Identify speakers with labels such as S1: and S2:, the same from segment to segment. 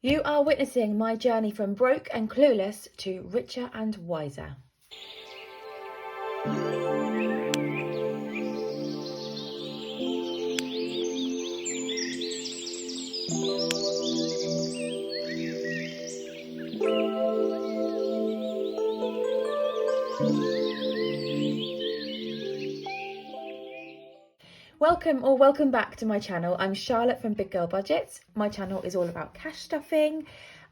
S1: You are witnessing my journey from broke and clueless to richer and wiser. Welcome back to my channel. I'm Charlotte from Big Girl Budgets. My channel is all about cash stuffing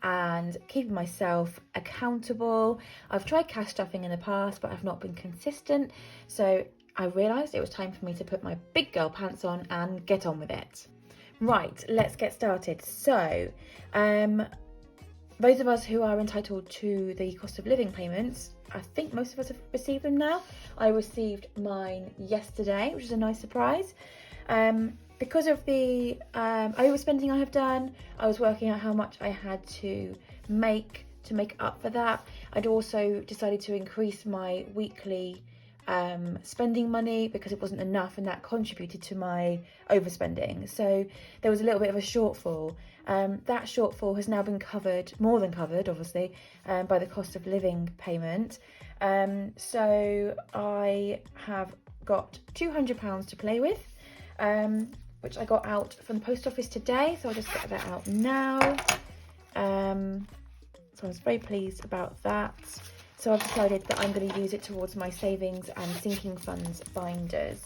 S1: and keeping myself accountable. I've tried cash stuffing in the past, but I've not been consistent. So I realised it was time for me to put my big girl pants on and get on with it. Right, let's get started. So, those of us who are entitled to the cost of living payments, I think most of us have received them now. I received mine yesterday, which is a nice surprise. Because of the overspending I have done, I was working out how much I had to make up for that. I'd also decided to increase my weekly spending money because it wasn't enough, and that contributed to my overspending. So there was a little bit of a shortfall. That shortfall has now been covered, more than covered obviously, by the cost of living payment. So I have got £200 to play with, which I got out from the post office today, so I'll just get that out now. So I was very pleased about that. So I've decided that I'm going to use it towards my savings and sinking funds binders.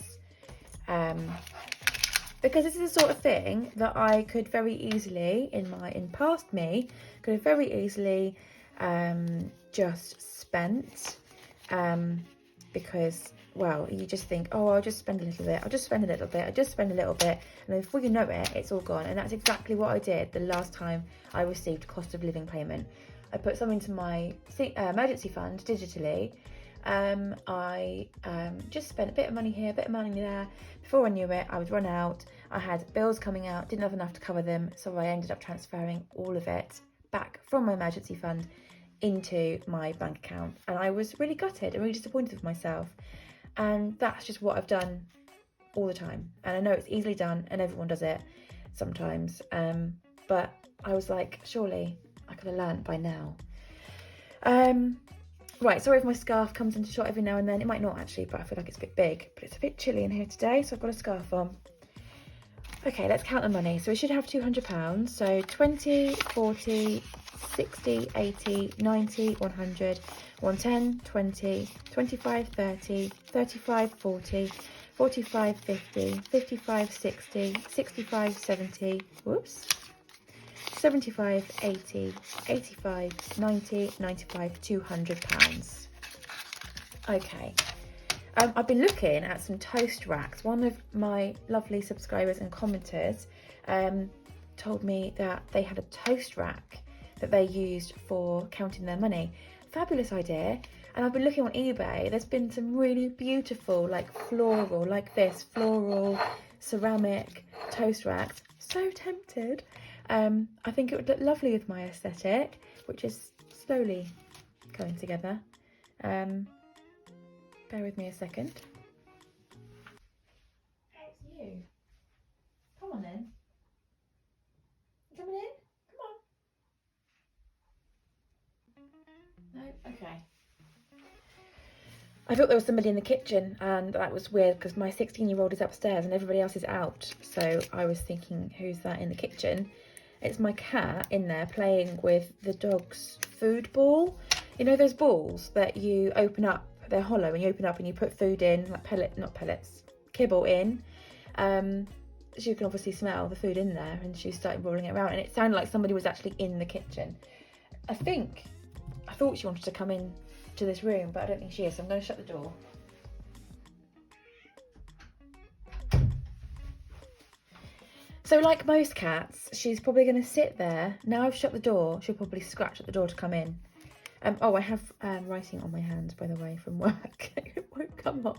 S1: Because this is the sort of thing that I could very easily, in past me, could have very easily just spent. Because, well, you just think, oh, I'll just spend a little bit, I'll just spend a little bit, I'll just spend a little bit. And then before you know it, it's all gone. And that's exactly what I did the last time I received cost of living payment. I put some into my emergency fund digitally. I just spent a bit of money here, a bit of money there. Before I knew it, I would run out. I had bills coming out, didn't have enough to cover them, so I ended up transferring all of it back from my emergency fund into my bank account. And I was really gutted and really disappointed with myself. And that's just what I've done all the time. And I know it's easily done and everyone does it sometimes. But I was like, surely I could have learned by now. Right, sorry if my scarf comes into shot every now and then. It might not actually, but I feel like it's a bit big. But it's a bit chilly in here today, so I've got a scarf on. Okay, let's count the money. So we should have £200. So 20, 40, 60, 80, 90, 100, 110, 20, 25, 30, 35, 40, 45, 50, 55, 60, 65, 70, whoops. 75, 80, 85, 90, 95, £200. Okay. I've been looking at some toast racks. One of my lovely subscribers and commenters told me that they had a toast rack that they used for counting their money. Fabulous idea. And I've been looking on eBay. There's been some really beautiful, like floral ceramic toast racks. So tempted. I think it would look lovely with my aesthetic, which is slowly going together. Bear with me a second. It's you. Come on then. You coming in? Come on. No? Okay. I thought there was somebody in the kitchen, and that was weird because my 16-year-old is upstairs and everybody else is out. So I was thinking, who's that in the kitchen? It's my cat in there playing with the dog's food ball. You know those balls that you open up, they're hollow, and you open up and you put food in, like kibble in. She can obviously smell the food in there, and she started rolling it around, and it sounded like somebody was actually in the kitchen. I thought she wanted to come in to this room, but I don't think she is, so I'm going to shut the door. So like most cats, she's probably going to sit there. Now I've shut the door, she'll probably scratch at the door to come in. Oh, I have writing on my hands, by the way, from work. It won't come off.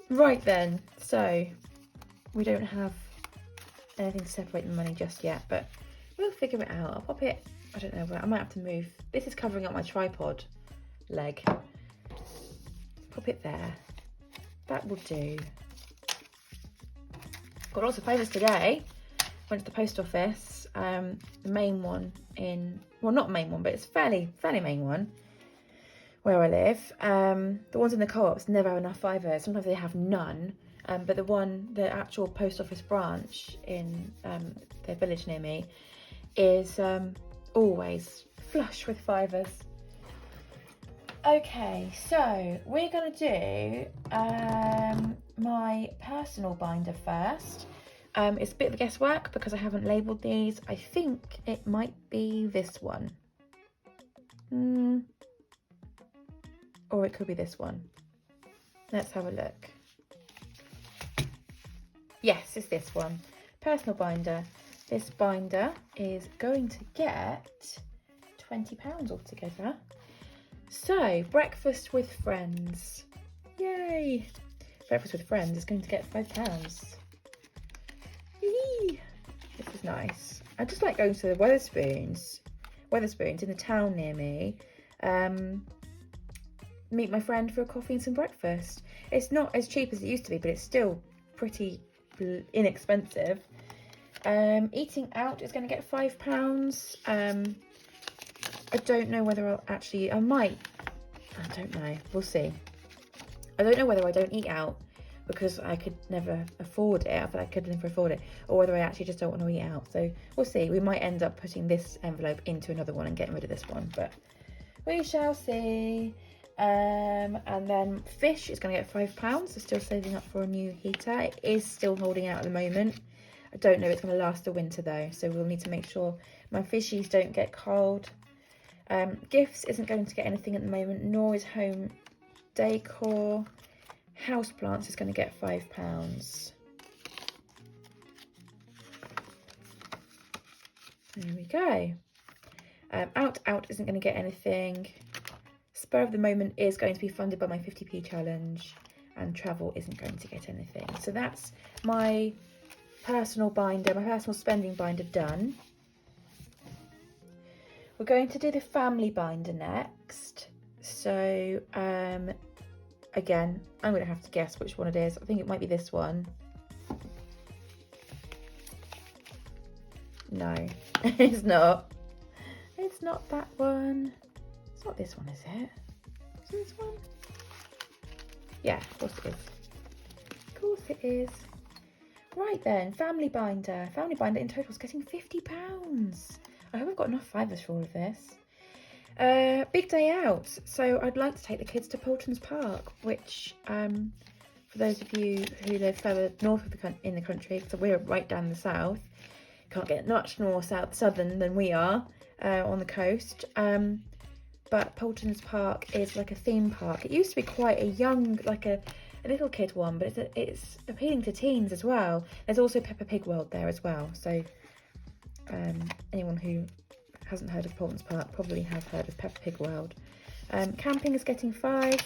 S1: Right then, so we don't have anything to separate the money just yet, but we'll figure it out. I'll pop it, I don't know where, I might have to move. This is covering up my tripod leg. Pop it there. That will do. Got lots of favours today. went to the post office, the main one well, not main one, but it's fairly main one where I live. The ones in the co-ops never have enough fivers. Sometimes they have none. But the actual post office branch in the village near me is always flush with fivers. Okay, so we're going to do my personal binder first. It's a bit of guesswork because I haven't labelled these. I think it might be this one. Or it could be this one. Let's have a look. Yes, it's this one. Personal binder. This binder is going to get £20 altogether. So, breakfast with friends. Yay! Breakfast with friends is going to get £5. Yee! This is nice. I just like going to the Wetherspoons in the town near me. Meet my friend for a coffee and some breakfast. It's not as cheap as it used to be, but it's still pretty inexpensive. Eating out is going to get £5. I don't know whether I don't know, we'll see. I don't know whether I don't eat out because I could never afford it. I feel like I could never afford it, or whether I actually just don't want to eat out. So we'll see. We might end up putting this envelope into another one and getting rid of this one, but we shall see. And then fish is going to get £5. So still saving up for a new heater. It is still holding out at the moment. I don't know if it's going to last the winter though, so we'll need to make sure my fishies don't get cold. Gifts isn't going to get anything at the moment, nor is home decor. Houseplants is going to get £5. There we go. Out isn't going to get anything. Spur of the moment is going to be funded by my 50p challenge, and travel isn't going to get anything. So that's my personal binder, my personal spending binder done. We're going to do the family binder next. So again, I'm going to have to guess which one it is. I think it might be this one. No, it's not. It's not that one. It's not this one, is it? Is it this one? Yeah, of course it is. Of course it is. Right then, family binder. Family binder in total is getting £50. I hope I've got enough fivers for all of this. Big day out. So I'd like to take the kids to Poulton's Park, which for those of you who live further north of in the country, so we're right down the south, can't get much more southern than we are on the coast. But Poulton's Park is like a theme park. It used to be quite a young, like a little kid one, but it's appealing to teens as well. There's also Peppa Pig World there as well. So anyone who hasn't heard of Poulton's Park probably have heard of Peppa Pig World. Camping is getting 5.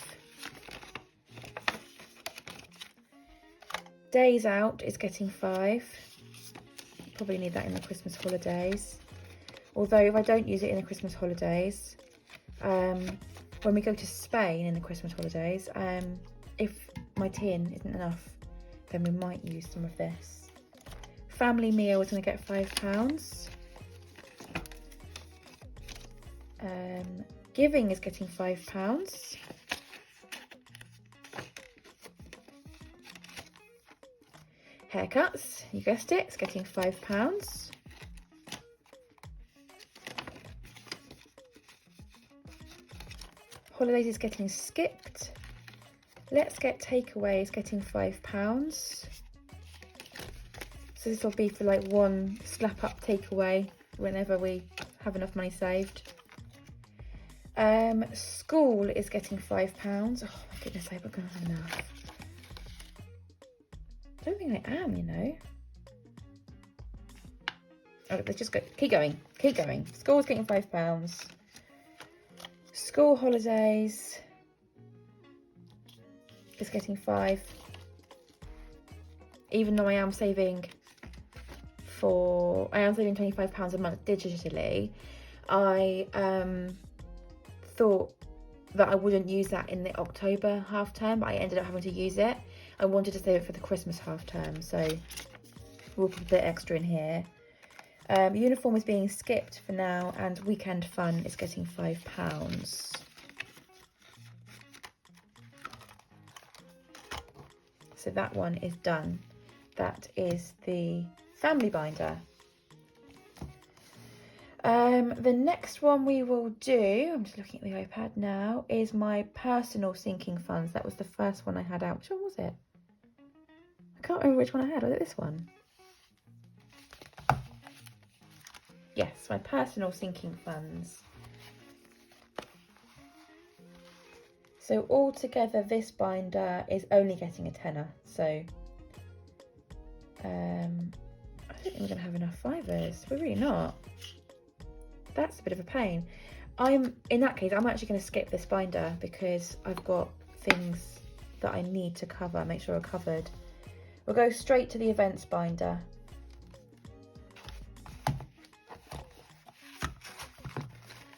S1: Days out is getting 5. Probably need that in the Christmas holidays. Although if I don't use it in the Christmas holidays, when we go to Spain in the Christmas holidays, if my tin isn't enough, then we might use some of this. Family meal is going to get £5. Giving is getting £5. Haircuts, you guessed it, it's getting £5. Holidays is getting skipped. Let's Get Takeaway is getting £5. So this will be for like one slap up takeaway whenever we have enough money saved. School is getting £5. Oh my goodness, I hope I'm going to have enough. I don't think I am, you know. Oh, let's just go. Keep going. Keep going. School's getting £5. School holidays is getting 5. Even though I am saving £25 a month digitally, I thought that I wouldn't use that in the October half term, but I ended up having to use it. I wanted to save it for the Christmas half term, so we'll put a bit extra in here. Uniform is being skipped for now, and weekend fun is getting £5. So that one is done. That is the family binder. The next one we will do, I'm just looking at the iPad now, is my personal sinking funds. That was the first one I had out. Which one was it? I can't remember which one I had. Was it this one? Yes, my personal sinking funds. So altogether, this binder is only getting a tenner. So I don't think we're going to have enough fivers. We're really not. That's a bit of a pain. In that case, I'm actually going to skip this binder because I've got things that I need to cover, make sure are covered. We'll go straight to the events binder.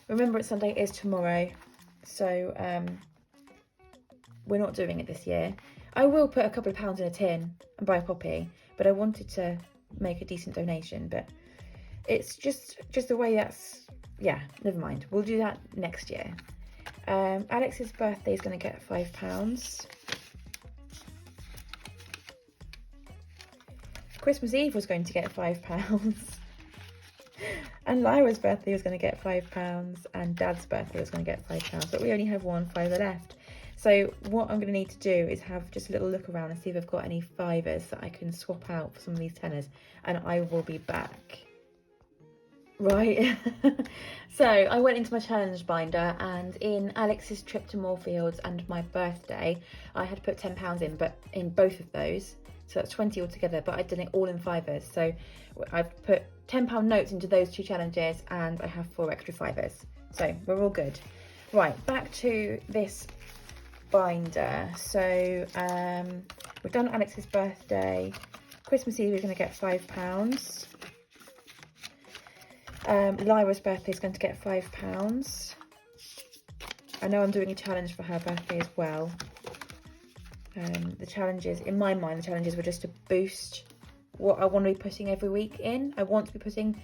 S1: Remember, it's Sunday is tomorrow, so we're not doing it this year. I will put a couple of pounds in a tin and buy a poppy, but I wanted to make a decent donation, but it's just the way that's, yeah, never mind. We'll do that next year. Alex's birthday is going to get £5. Christmas Eve was going to get £5. And Lyra's birthday was going to get £5, and Dad's birthday was going to get £5, but we only have one fiver left. So what I'm going to need to do is have just a little look around and see if I've got any fivers that I can swap out for some of these tenors, and I will be back. Right. So I went into my challenge binder, and in Alex's trip to Moorfields and my birthday, I had put £10 in, but in both of those, so that's 20 altogether, but I'd done it all in fivers. So I've put £10 notes into those two challenges, and I have 4 extra fivers. So we're all good. Right, back to this binder. So we've done Alex's birthday. Christmas Eve, we're going to get £5. Lyra's birthday is going to get £5. I know I'm doing a challenge for her birthday as well. The challenges, in my mind, the challenges were just to boost what I want to be putting every week in. I want to be putting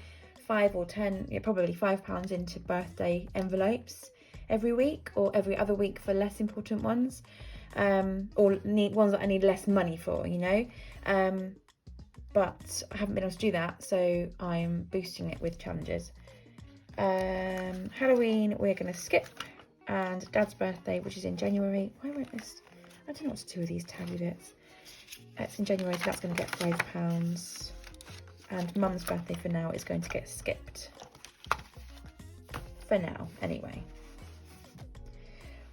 S1: 5 or 10, yeah, probably £5 into birthday envelopes every week, or every other week for less important ones, or ones that I need less money for, you know. But I haven't been able to do that, so I'm boosting it with challenges. Halloween we're going to skip, and Dad's birthday, which is in January. Why won't this? I don't know what to do with these tally bits. It's in January, so that's going to get £5. And Mum's birthday for now is going to get skipped. For now, anyway.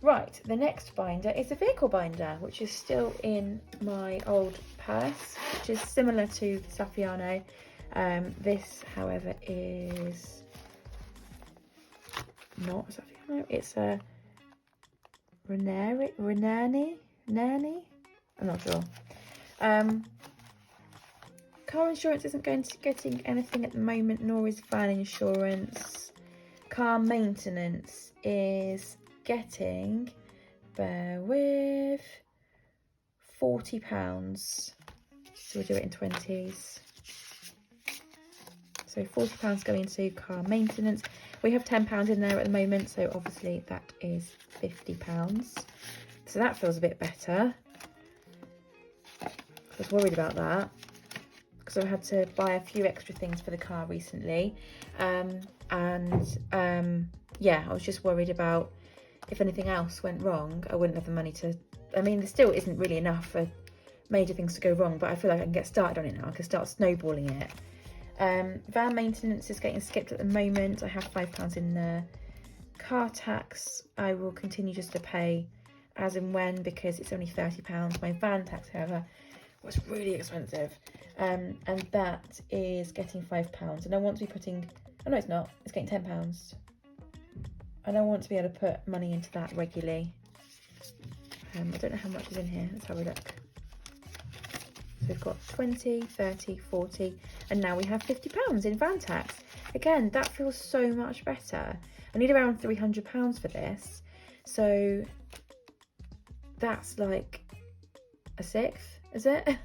S1: Right, the next binder is a vehicle binder, which is still in my old purse, which is similar to the Saffiano. This, however, is not a Saffiano. It's a Renani? I'm not sure. Car insurance isn't getting anything at the moment, nor is van insurance. Car maintenance is getting, bear with, £40. So we'll do it in 20s. So £40 going to car maintenance. We have £10 in there at the moment, so obviously that is £50. So that feels a bit better. I was worried about that because I had to buy a few extra things for the car recently, yeah, I was just worried about if anything else went wrong, I wouldn't have the money to. I mean, there still isn't really enough for major things to go wrong, but I feel like I can get started on it now. I can start snowballing it. Van maintenance is getting skipped at the moment. I have £5 in there. Car tax, I will continue just to pay as and when, because it's only £30. My van tax, however, was really expensive, and that is getting £5. And I want to be putting, oh no, it's not, it's getting £10. And I want to be able to put money into that regularly. I don't know how much is in here. Let's have a look. So we've got 20, 30, 40, and now we have £50 in van tax. Again, that feels so much better. I need around £300 for this. So that's like a sixth, is it?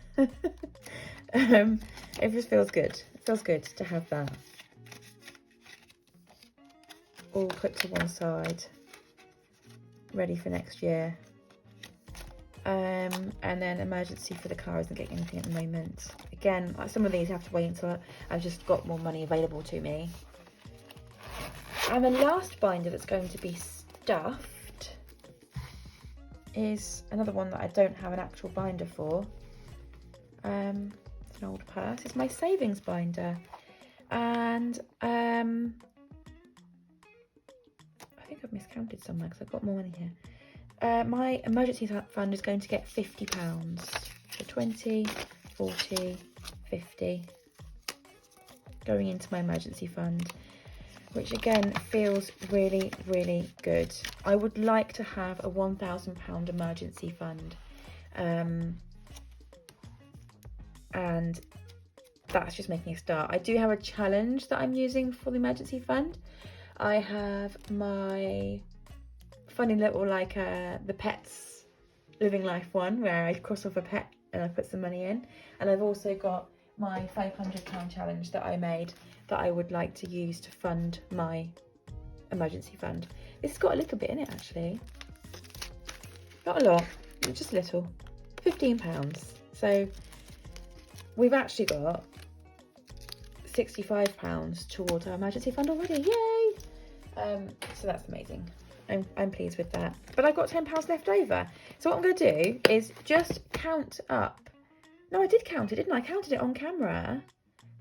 S1: It just feels good. It feels good to have that. all put to one side, ready for next year. And then emergency for the car isn't getting anything at the moment. Again, some of these have to wait until I've just got more money available to me. And the last binder that's going to be stuffed is another one that I don't have an actual binder for. It's an old purse. It's my savings binder. And I think I've miscounted somewhere because I've got more money here. My emergency fund is going to get £50. So 20, 40, 50 going into my emergency fund, which again feels really, really good. I would like to have a £1,000 emergency fund. And that's just making a start. I do have a challenge that I'm using for the emergency fund. I have my funny little the pets living life one where I cross off a pet and I put some money in, and I've also got my £500 challenge that I made that I would like to use to fund my emergency fund. This has got a little bit in it actually, not a lot, just a little, £15. So we've actually got £65 towards our emergency fund already, yay! So that's amazing. I'm pleased with that. But I've got £10 left over. So what I'm going to do is just count up. No, I did count it, didn't I? I counted it on camera.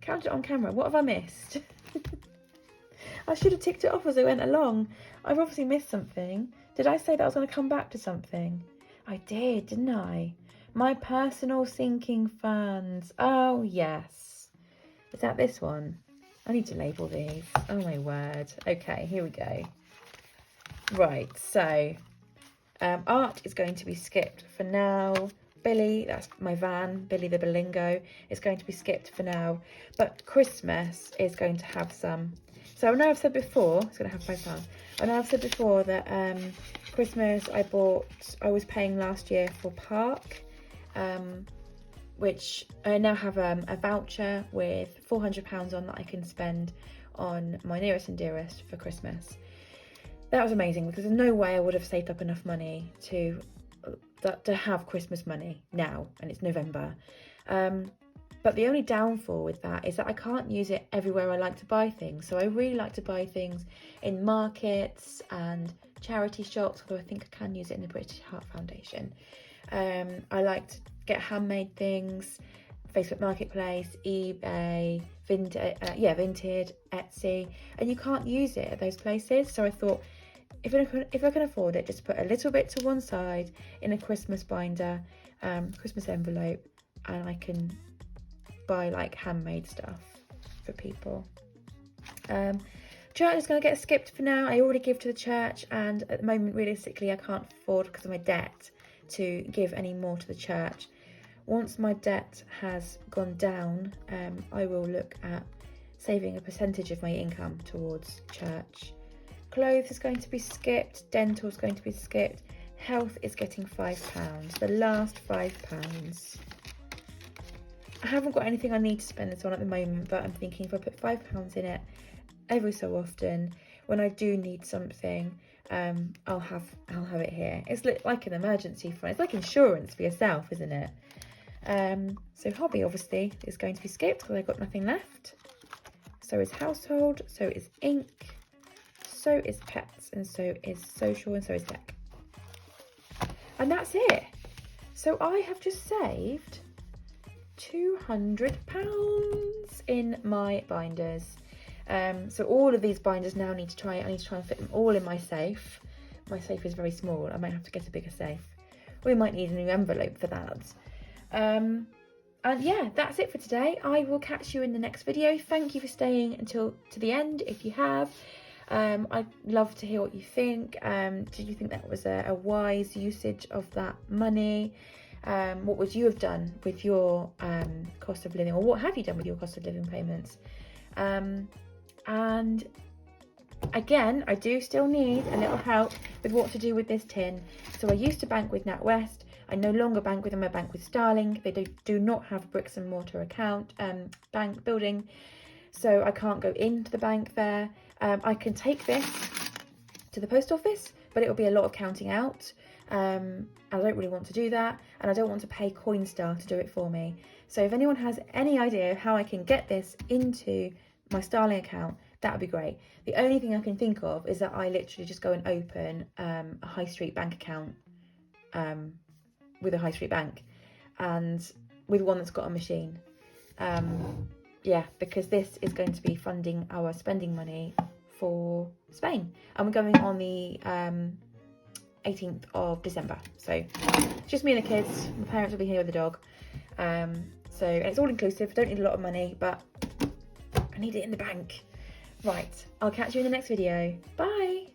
S1: Counted it on camera. What have I missed? I should have ticked it off as I went along. I've obviously missed something. Did I say that I was going to come back to something? I did, didn't I? My personal sinking funds. Oh, yes. Is that this one? I need to label these. Oh, my word. Okay, here we go. Right, so art is going to be skipped for now. Billy, that's my van, Billy the Bilingo, is going to be skipped for now. But Christmas is going to have some. So I know I've said before, it's going to have £5. I know I've said before that Christmas I was paying last year for Park, which I now have a voucher with £400 on that I can spend on my nearest and dearest for Christmas. That was amazing because there's no way I would have saved up enough money to have Christmas money now, and it's November. But the only downfall with that is that I can't use it everywhere I like to buy things. So I really like to buy things in markets and charity shops, although I think I can use it in the British Heart Foundation. I like to get handmade things, Facebook Marketplace, eBay, Vinted, Etsy, and you can't use it at those places. So I thought, if I can afford it, just put a little bit to one side in a Christmas binder, Christmas envelope, and I can buy like handmade stuff for people. Church is going to get skipped for now. I already give to the church, and at the moment, realistically, I can't afford, because of my debt, to give any more to the church. Once my debt has gone down, I will look at saving a percentage of my income towards church. Clothes is going to be skipped. Dental is going to be skipped. Health is getting £5. The last £5. I haven't got anything I need to spend this on at the moment, but I'm thinking if I put £5 in it every so often, when I do need something, I'll have it here. It's like an emergency fund. It's like insurance for yourself, isn't it? So hobby obviously is going to be skipped because I've got nothing left. So is household, so is ink, so is pets, and so is social, and so is tech. And that's it. So I have just saved £200 in my binders. So all of these binders now I need to try and fit them all in my safe. My safe is very small. I might have to get a bigger safe. We might need a new envelope for that. And yeah, that's it for today. I will catch you in the next video. Thank you for staying until to the end if you have. I'd love to hear what you think. Did you think that was a wise usage of that money? What would you have done with your cost of living, or what have you done with your cost of living payments? And again, I do still need a little help with what to do with this tin. So I used to bank with NatWest. I no longer bank with them. I bank with Starling. They do not have bricks and mortar account bank building, so I can't go into the bank there. I can take this to the post office, but it will be a lot of counting out. I don't really want to do that, and I don't want to pay Coinstar to do it for me. So if anyone has any idea of how I can get this into my Starling account, that would be great. The only thing I can think of is that I literally just go and open a high street bank account with a high street bank, and with one that's got a machine. Yeah, because this is going to be funding our spending money for Spain, and we're going on the 18th of December. So just me and the kids. My parents will be here with the dog. So, and it's all inclusive. Don't need a lot of money, but I need it in the bank. Right, I'll catch you in the next video. Bye.